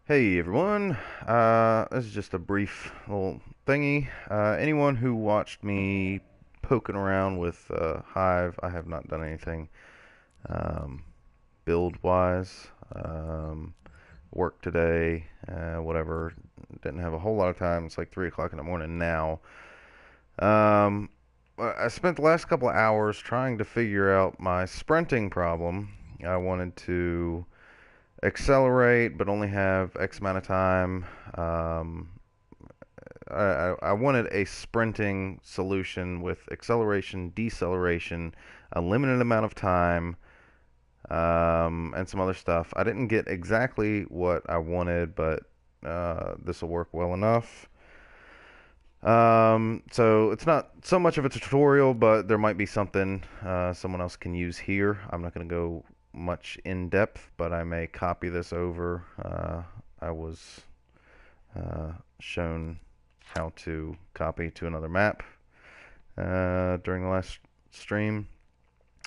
Hey everyone, this is just a brief little thingy. Anyone who watched me poking around with Hive, I have not done anything um, build-wise. Work today, whatever. Didn't have a whole lot of time. It's like 3 o'clock in the morning now. Um, I spent the last couple of hours trying to figure out my sprinting problem. I wanted to accelerate, but only have X amount of time. Um, I wanted a sprinting solution with acceleration, deceleration, a limited amount of time, and some other stuff. I didn't get exactly what I wanted, but this will work well enough. So it's not so much of a tutorial, but there might be something someone else can use here. I'm not going to go much in depth, but I may copy this over. I was shown how to copy to another map during the last stream.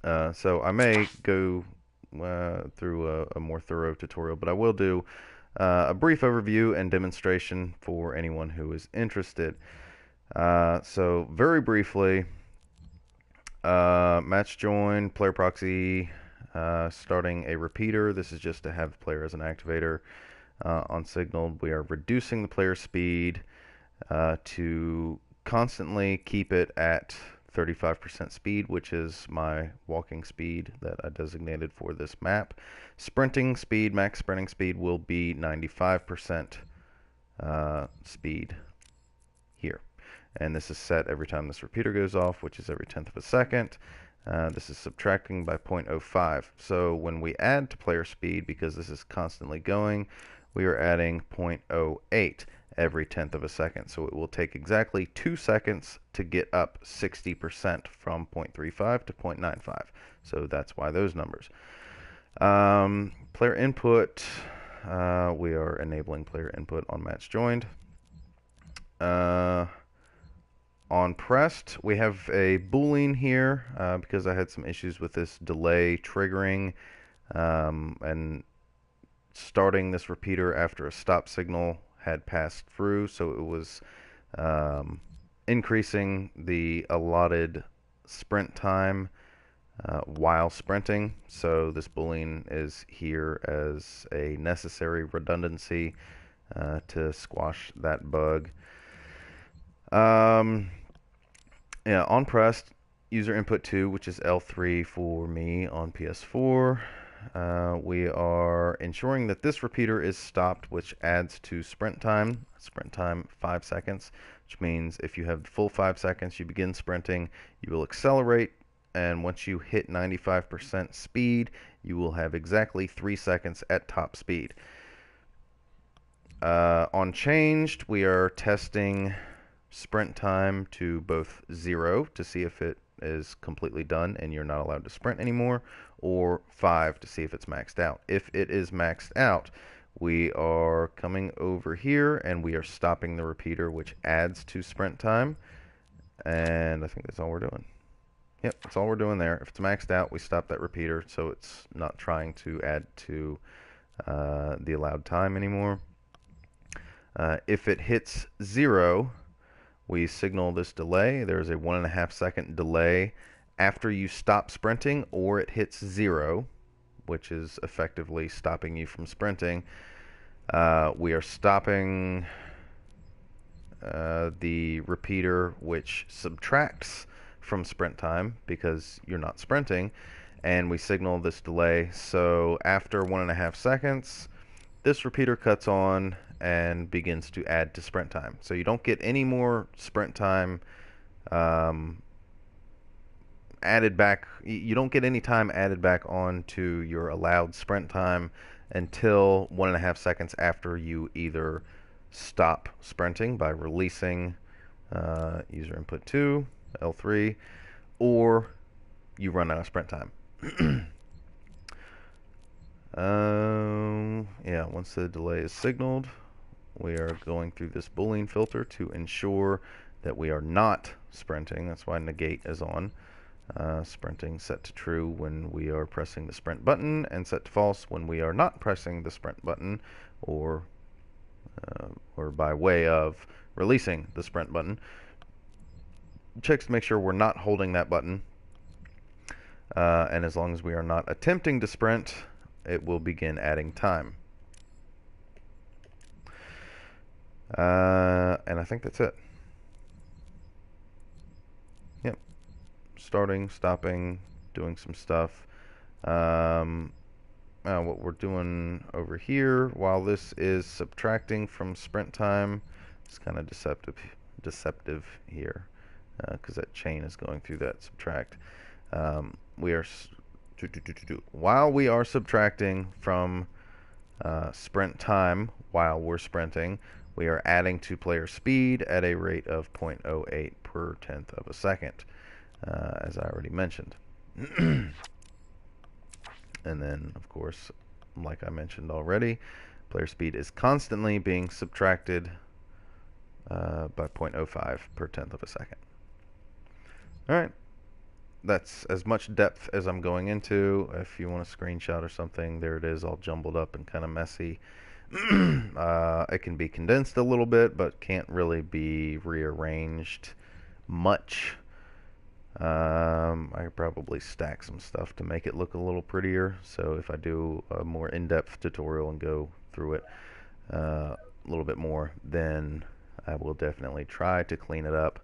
So I may go through a more thorough tutorial, but I will do a brief overview and demonstration for anyone who is interested. So very briefly, match join, player proxy, starting a repeater. This is just to have the player as an activator. On signal, we are reducing the player speed to constantly keep it at 35% speed, which is my walking speed that I designated for this map. Sprinting speed, max sprinting speed will be 95% speed here. And this is set every time this repeater goes off, which is every 10th of a second. This is subtracting by 0.05. So when we add to player speed, because this is constantly going, we are adding 0.08 every 10th of a second. So it will take exactly 2 seconds to get up 60% from 0.35 to 0.95. So that's why those numbers. Player input, we are enabling player input on match joined. On pressed, we have a boolean here because I had some issues with this delay triggering and starting this repeater after a stop signal had passed through, so it was increasing the allotted sprint time while sprinting. So this boolean is here as a necessary redundancy to squash that bug. Yeah, on pressed, user input 2, which is L3 for me on PS4. We are ensuring that this repeater is stopped, which adds to sprint time. Sprint time 5 seconds, which means if you have the full 5 seconds, you begin sprinting, you will accelerate, and once you hit 95% speed, you will have exactly 3 seconds at top speed. On changed, we are testing sprint time to both 0 to see if it is completely done and you're not allowed to sprint anymore, or 5 to see if it's maxed out. If it is maxed out, we are coming over here and we are stopping the repeater, which adds to sprint time. And I think that's all we're doing. Yep, that's all we're doing there. If it's maxed out, we stop that repeater so it's not trying to add to the allowed time anymore. If it hits 0, we signal this delay. There's a 1.5 second delay after you stop sprinting or it hits 0, which is effectively stopping you from sprinting. We are stopping the repeater, which subtracts from sprint time because you're not sprinting, and we signal this delay. So after 1.5 seconds, this repeater cuts on and begins to add to sprint time. So you don't get any more sprint time added back. You don't get any time added back onto your allowed sprint time until 1.5 seconds after you either stop sprinting by releasing user input 2, L3, or you run out of sprint time. Yeah, once the delay is signaled, we are going through this Boolean filter to ensure that we are not sprinting. That's why negate is on. Sprinting set to true when we are pressing the sprint button, and set to false when we are not pressing the sprint button or or by way of releasing the sprint button, checks to make sure we're not holding that button. And as long as we are not attempting to sprint, it will begin adding time. And I think that's it. Yep. Starting, stopping, doing some stuff. What we're doing over here, while this is subtracting from sprint time, it's kind of deceptive here, because that chain is going through that subtract. While we are subtracting from sprint time while we're sprinting, we are adding to player speed at a rate of 0.08 per tenth of a second, as I already mentioned. And then, of course, like I mentioned already, player speed is constantly being subtracted by 0.05 per tenth of a second. Alright, that's as much depth as I'm going into. If you want a screenshot or something, there it is, all jumbled up and kind of messy. It can be condensed a little bit, but can't really be rearranged much. I could probably stack some stuff to make it look a little prettier. So if I do a more in-depth tutorial and go through it a little bit more, then I will definitely try to clean it up.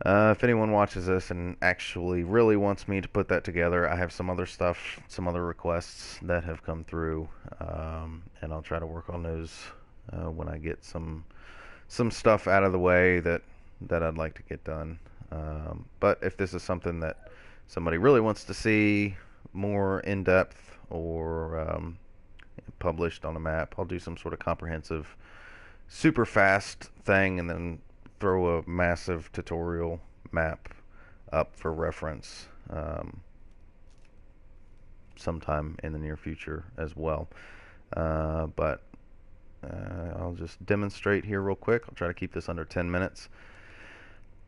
If anyone watches this and actually really wants me to put that together, I have some other stuff, some other requests that have come through, and I'll try to work on those when I get some stuff out of the way that I'd like to get done. But if this is something that somebody really wants to see more in-depth or published on a map, I'll do some sort of comprehensive, super fast thing and then throw a massive tutorial map up for reference sometime in the near future as well. But I'll just demonstrate here real quick. I'll try to keep this under 10 minutes.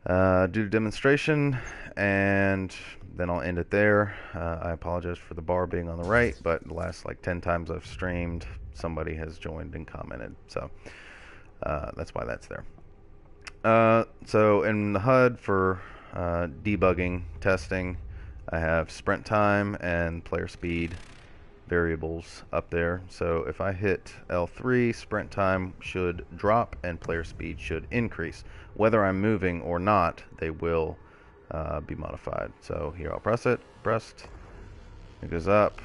Do the demonstration, and then I'll end it there. I apologize for the bar being on the right, but the last like 10 times I've streamed, somebody has joined and commented, so that's why that's there. So in the HUD for debugging, testing, I have sprint time and player speed variables up there. So if I hit L3, sprint time should drop and player speed should increase. Whether I'm moving or not, they will be modified. So here I'll press it, pressed, it goes up,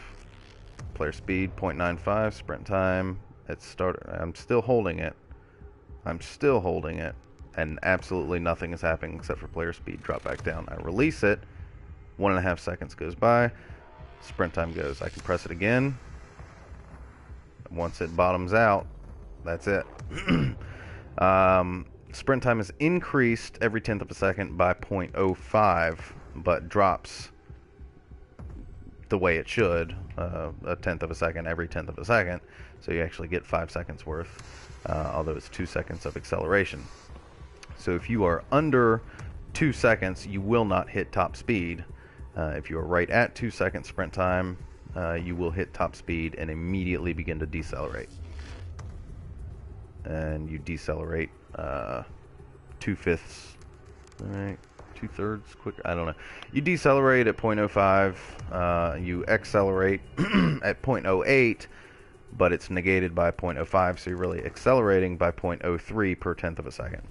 player speed 0.95, sprint time, it's started. I'm still holding it, and absolutely nothing is happening except for player speed drop back down. I release it, 1.5 seconds goes by, sprint time goes. I can press it again. Once it bottoms out, that's it. Sprint time is increased every tenth of a second by 0.05, but drops the way it should, a tenth of a second every tenth of a second. So you actually get 5 seconds worth, although it's 2 seconds of acceleration. So if you are under 2 seconds, you will not hit top speed. If you are right at 2 seconds sprint time, you will hit top speed and immediately begin to decelerate. And you decelerate 2/5, right? 2/3 quicker. I don't know. You decelerate at 0.05. You accelerate at 0.08, but it's negated by 0.05, so you're really accelerating by 0.03 per tenth of a second.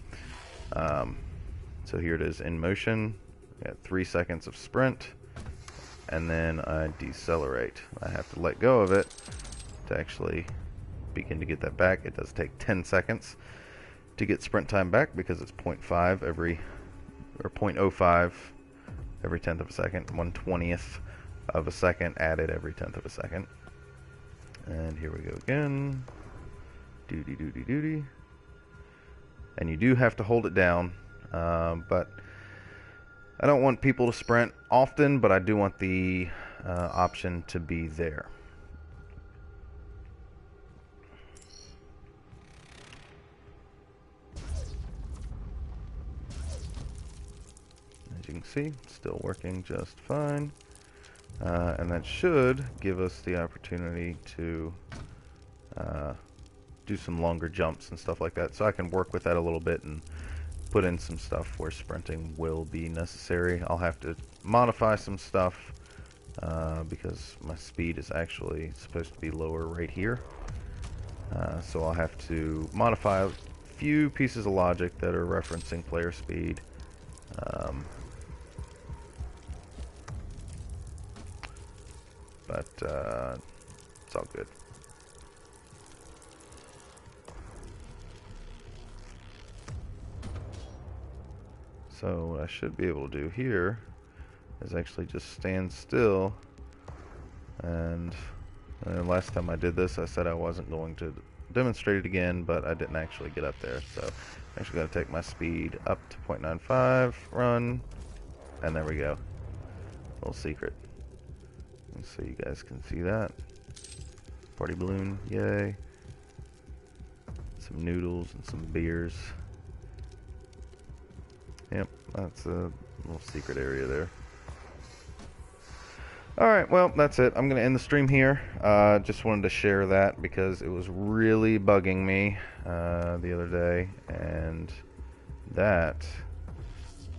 So here it is in motion. Got 3 seconds of sprint, and then I decelerate. I have to let go of it to actually begin to get that back. It does take 10 seconds to get sprint time back because it's 0.05 or 0.05 every tenth of a second, 1/20th of a second added every tenth of a second. And here we go again. Doody. And you do have to hold it down, but I don't want people to sprint often, but I do want the option to be there. As you can see, still working just fine. And that should give us the opportunity to do some longer jumps and stuff like that. So I can work with that a little bit and put in some stuff where sprinting will be necessary. I'll have to modify some stuff because my speed is actually supposed to be lower right here. So I'll have to modify a few pieces of logic that are referencing player speed. But it's all good. So what I should be able to do here is actually just stand still, and last time I did this I said I wasn't going to demonstrate it again, but I didn't actually get up there. So I'm actually going to take my speed up to 0.95, run, and there we go. Little secret. So you guys can see that. Party balloon, yay. Some noodles and some beers. Yep, that's a little secret area there. Alright, well, that's it. I'm going to end the stream here. Just wanted to share that because it was really bugging me the other day, and that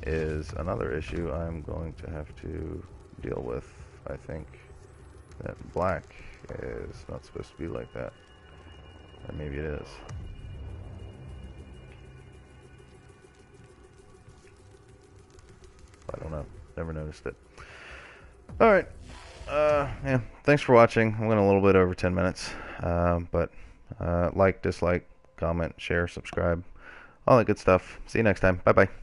is another issue I'm going to have to deal with. I think that black is not supposed to be like that. Or maybe it is. I don't know. Never noticed it. Alright. Yeah, thanks for watching. I went a little bit over 10 minutes. But like, dislike, comment, share, subscribe, all that good stuff. See you next time. Bye-bye.